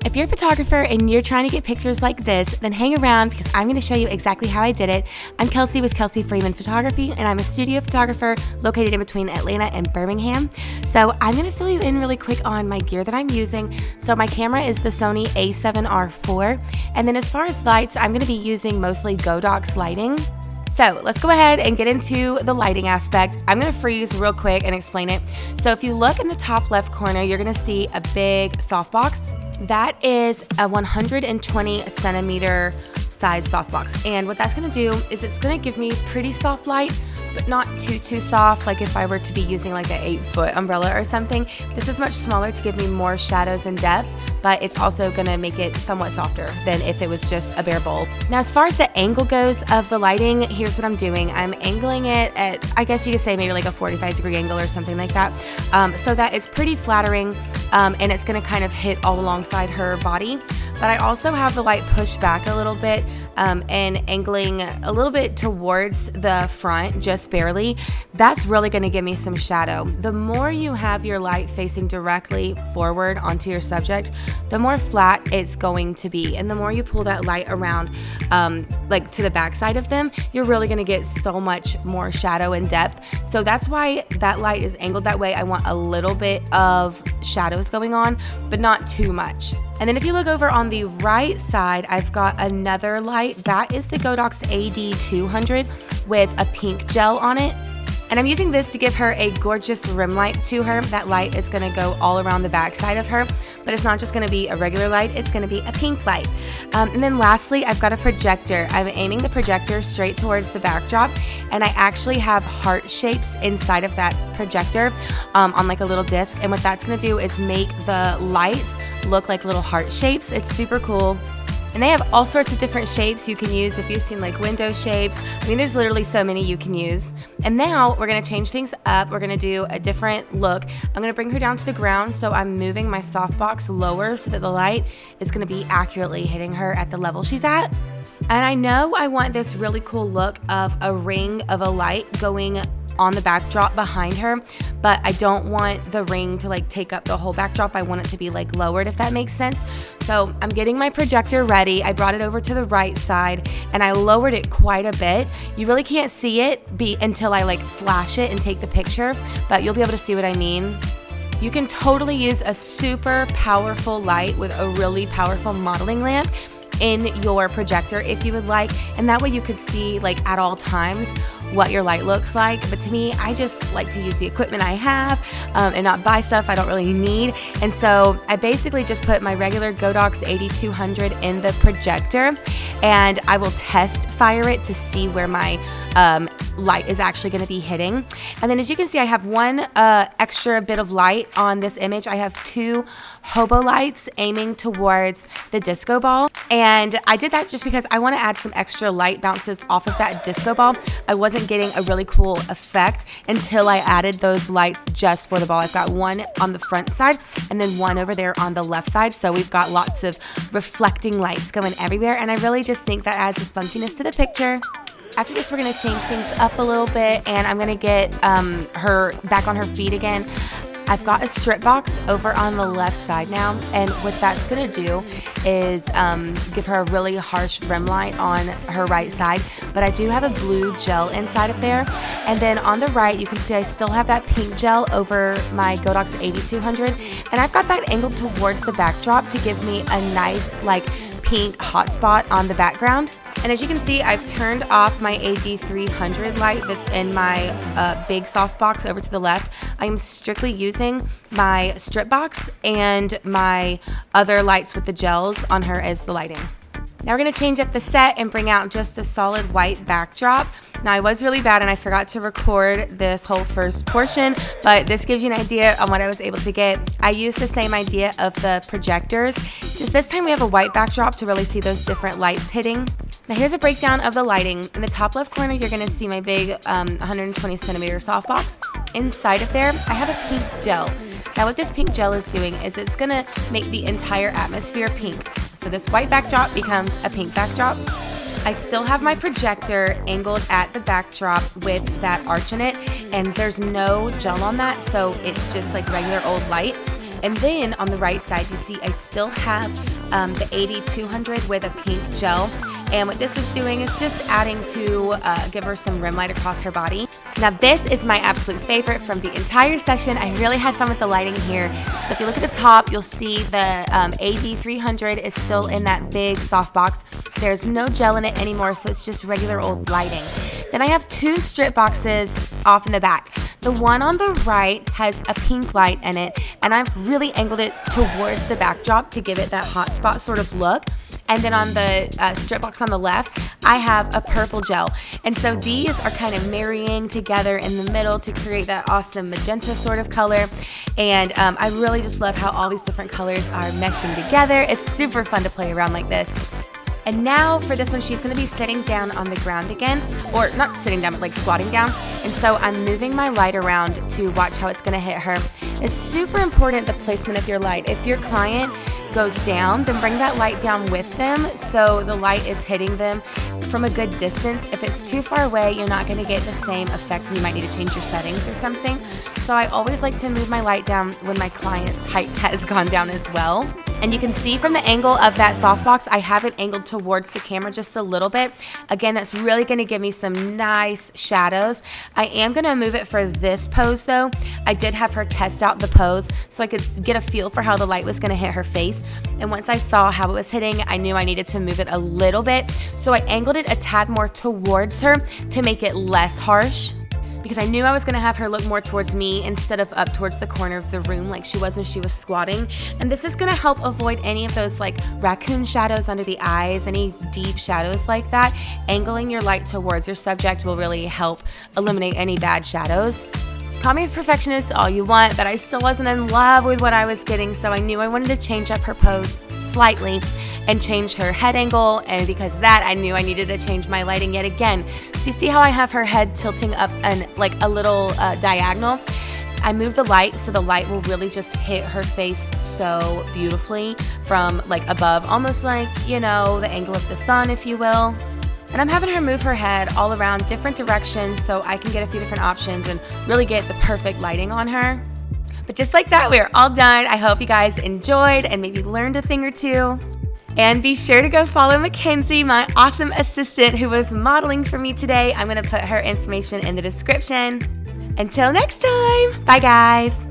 If you're a photographer and you're trying to get pictures like this, then hang around because I'm going to show you exactly how I did it. I'm Kelsey with Kelsey Freeman Photography, and I'm a studio photographer located in between Atlanta and Birmingham. So I'm going to fill you in really quick on my gear that I'm using. So my camera is the Sony a7R IV, and then as far as lights, I'm going to be using mostly Godox lighting. So let's go ahead and get into the lighting aspect. I'm gonna freeze real quick and explain it. So if you look in the top left corner, you're gonna see a big softbox. That is a 120 centimeter size softbox. And what that's gonna do is it's gonna give me pretty soft light, but not too soft, like if I were to be using like an 8-foot umbrella or something. This is much smaller to give me more shadows and depth, but it's also gonna make it somewhat softer than if it was just a bare bulb. Now, as far as the angle goes of the lighting, here's what I'm doing. I'm angling it at, I guess you could say maybe like a 45-degree angle or something like that, so that it's pretty flattering, and it's gonna kind of hit all alongside her body. But I also have the light pushed back a little bit and angling a little bit towards the front, just barely. That's really going to give me some shadow. The more you have your light facing directly forward onto your subject, the more flat it's going to be. And the more you pull that light around like to the back side of them, you're really going to get so much more shadow and depth. So that's why that light is angled that way. I want a little bit of shadows going on, but not too much. And then if you look over on the right side, I've got another light. That is the Godox AD200 with a pink gel on it. And I'm using this to give her a gorgeous rim light to her. That light is gonna go all around the back side of her, but it's not just gonna be a regular light, it's gonna be a pink light. And then lastly, I've got a projector. I'm aiming the projector straight towards the backdrop, and I actually have heart shapes inside of that projector on like a little disc. And what that's gonna do is make the lights look like little heart shapes. It's super cool. And they have all sorts of different shapes you can use if you've seen like window shapes. I mean, there's literally so many you can use. And now we're gonna change things up. We're gonna do a different look. I'm gonna bring her down to the ground, so I'm moving my softbox lower so that the light is gonna be accurately hitting her at the level she's at. And I know I want this really cool look of a ring of a light going on the backdrop behind her, but I don't want the ring to like take up the whole backdrop. I want it to be like lowered, if that makes sense. So I'm getting my projector ready. I brought it over to the right side and I lowered it quite a bit. You really can't see it until I like flash it and take the picture, but you'll be able to see what I mean. You can totally use a super powerful light with a really powerful modeling lamp in your projector if you would like, and that way you could see like at all times what your light looks like. But to me, I just like to use the equipment I have and not buy stuff I don't really need. And so I basically just put my regular Godox AD200 in the projector, and I will test fire it to see where my light is actually going to be hitting. And then as you can see, I have one extra bit of light on this image. I have two hobo lights aiming towards the disco ball, and I did that just because I want to add some extra light bounces off of that disco ball. I wasn't getting a really cool effect until I added those lights just for the ball. I've got one on the front side and then one over there on the left side, so we've got lots of reflecting lights going everywhere, and I really just think that adds a spunkiness to the picture. After this, we're gonna change things up a little bit, and I'm gonna get her back on her feet again. I've got a strip box over on the left side now, and what that's gonna do is give her a really harsh rim light on her right side, but I do have a blue gel inside of there. And then on the right, you can see I still have that pink gel over my Godox AD200, and I've got that angled towards the backdrop to give me a nice like pink hotspot on the background. And as you can see, I've turned off my AD300 light that's in my big softbox over to the left. I'm strictly using my strip box and my other lights with the gels on her as the lighting. Now we're gonna change up the set and bring out just a solid white backdrop. Now I was really bad and I forgot to record this whole first portion, but this gives you an idea on what I was able to get. I used the same idea of the projectors, just this time we have a white backdrop to really see those different lights hitting. Now here's a breakdown of the lighting. In the top left corner, you're gonna see my big 120 centimeter softbox. Inside of there, I have a pink gel. Now what this pink gel is doing is it's gonna make the entire atmosphere pink. So this white backdrop becomes a pink backdrop. I still have my projector angled at the backdrop with that arch in it, and there's no gel on that, so it's just like regular old light. And then on the right side, you see I still have the 80-200 with a pink gel. And what this is doing is just adding to give her some rim light across her body. Now this is my absolute favorite from the entire session. I really had fun with the lighting here. So if you look at the top, you'll see the AD300 is still in that big soft box. There's no gel in it anymore, so it's just regular old lighting. Then I have 2 strip boxes off in the back. The one on the right has a pink light in it, and I've really angled it towards the backdrop to give it that hot spot sort of look. And then on the strip box on the left, I have a purple gel. And so these are kind of marrying together in the middle to create that awesome magenta sort of color. And I really just love how all these different colors are meshing together. It's super fun to play around like this. And now for this one, she's gonna be sitting down on the ground again, or not sitting down, but like squatting down. And so I'm moving my light around to watch how it's gonna hit her. It's super important, the placement of your light. If your client goes down, then bring that light down with them so the light is hitting them from a good distance. If it's too far away, you're not gonna get the same effect and you might need to change your settings or something. So I always like to move my light down when my client's height has gone down as well. And you can see from the angle of that softbox, I have it angled towards the camera just a little bit. Again, that's really gonna give me some nice shadows. I am gonna move it for this pose though. I did have her test out the pose so I could get a feel for how the light was gonna hit her face. And once I saw how it was hitting, I knew I needed to move it a little bit. So I angled it a tad more towards her to make it less harsh, because I knew I was gonna have her look more towards me instead of up towards the corner of the room like she was when she was squatting. And this is gonna help avoid any of those like raccoon shadows under the eyes, any deep shadows like that. Angling your light towards your subject will really help eliminate any bad shadows. Call me a perfectionist all you want, but I still wasn't in love with what I was getting, so I knew I wanted to change up her pose slightly and change her head angle, and because of that, I knew I needed to change my lighting yet again. So you see how I have her head tilting up and like a little diagonal? I moved the light so the light will really just hit her face so beautifully from like above, almost like, you know, the angle of the sun, if you will. And I'm having her move her head all around different directions so I can get a few different options and really get the perfect lighting on her. But just like that, we're all done. I hope you guys enjoyed and maybe learned a thing or two. And be sure to go follow Mackenzie, my awesome assistant who was modeling for me today. I'm gonna put her information in the description. Until next time, bye guys.